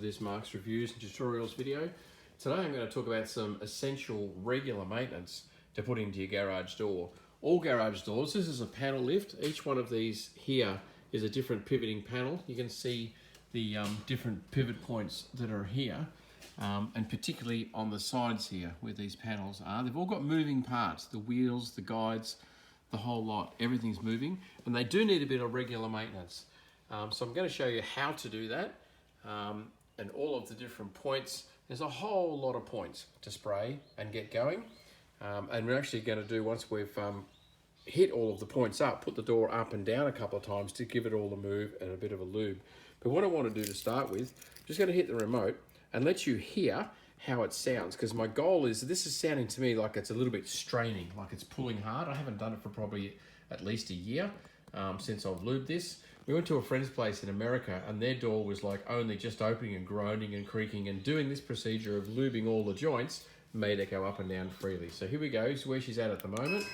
this Mark's Reviews and Tutorials video. Today I'm going to talk about some essential regular maintenance to put into your garage door. All garage doors, this is a panel lift. Each one of these here is a different pivoting panel. You can see the different pivot points that are here, and particularly on the sides here where these panels are. They've all got moving parts, the wheels, the guides, the whole lot, everything's moving, and they do need a bit of regular maintenance. So I'm going to show you how to do that, and all of the different points. There's a whole lot of points to spray and get going, and we're actually going to do, once we've hit all of the points up, put the door up and down a couple of times to give it all a move and a bit of a lube. But what I want to do to start with, I'm just going to hit the remote and let you hear how it sounds, because my goal is, this is sounding to me like it's a little bit straining, like it's pulling hard. I haven't done it for probably at least a year since I've lubed this. We went to a friend's place in America and their door was like only just opening and groaning and creaking, and doing this procedure of lubing all the joints made it go up and down freely. So here we go, here's where she's at the moment.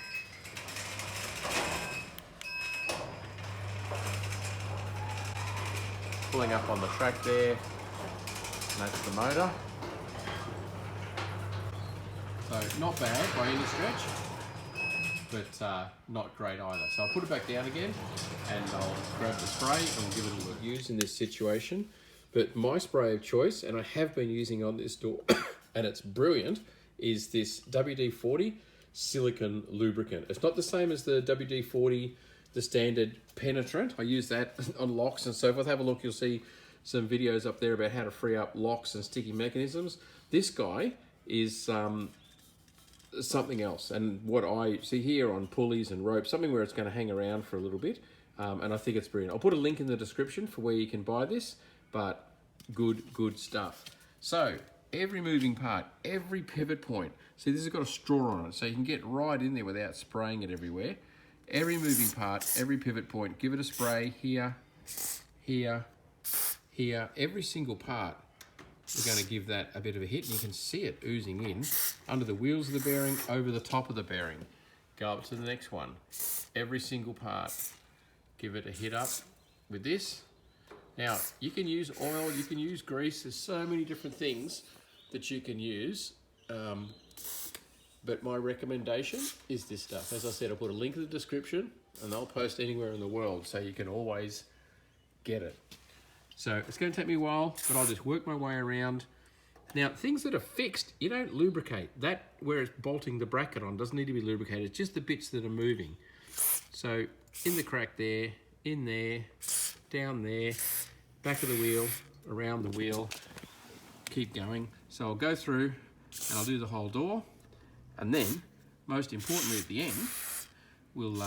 Pulling up on the track there, and that's the motor. So not bad by any stretch, but not great either. So I'll put it back down again and I'll grab the spray and we'll give it a little use in this situation. But my spray of choice, and I have been using on this door, and it's brilliant, is this WD-40 silicone lubricant. It's not the same as the WD-40, the standard penetrant. I use that on locks and so forth. Have a look, you'll see some videos up there about how to free up locks and sticky mechanisms. This guy is something else, and what I see here on pulleys and ropes, something where it's going to hang around for a little bit, and I think it's brilliant. I'll put a link in the description for where you can buy this, but good stuff. So every moving part, every pivot point, see this has got a straw on it, so you can get right in there without spraying it everywhere. Every moving part, every pivot point, give it a spray here, here, here, every single part. We're going to give that a bit of a hit, and you can see it oozing in under the wheels of the bearing, over the top of the bearing. Go up to the next one. Every single part, give it a hit up with this. Now, you can use oil, you can use grease, there's so many different things that you can use, but my recommendation is this stuff. As I said, I'll put a link in the description, and I'll post anywhere in the world, so you can always get it. So it's going to take me a while, but I'll just work my way around. Now, things that are fixed, you don't lubricate. That, where it's bolting the bracket on, doesn't need to be lubricated. It's just the bits that are moving. So in the crack there, in there, down there, back of the wheel, around the wheel, keep going. So I'll go through and I'll do the whole door. And then, most importantly at the end, we'll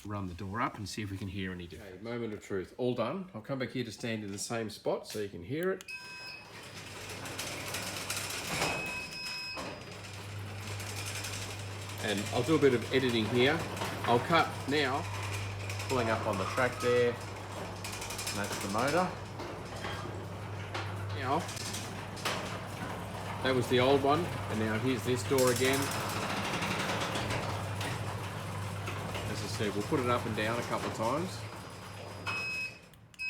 run the door up and see if we can hear any different. Okay, moment of truth, all done. I'll come back here to stand in the same spot so you can hear it. And I'll do a bit of editing here. I'll cut now, pulling up on the track there, and that's the motor. Now, that was the old one, and now here's this door again. As I said, we'll put it up and down a couple of times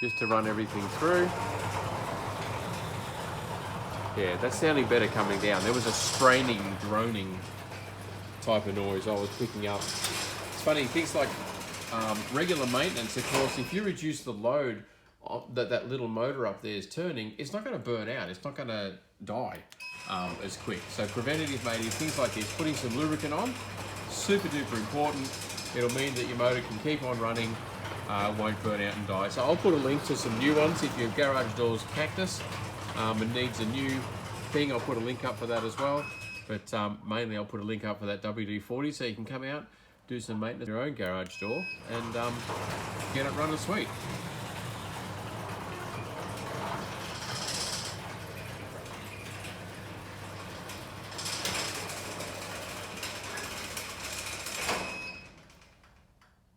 just to run everything through. Yeah, that's sounding better coming down. There was a straining, droning type of noise I was picking up. It's funny, things like regular maintenance, of course, if you reduce the load that little motor up there is turning, it's not going to burn out, it's not going to die as quick. So preventative maintenance, things like this, putting some lubricant on, super duper important. It'll mean that your motor can keep on running, won't burn out and die. So I'll put a link to some new ones. If your garage door's cactus and needs a new thing, I'll put a link up for that as well. But mainly I'll put a link up for that WD-40 so you can come out, do some maintenance on your own garage door and get it running sweet.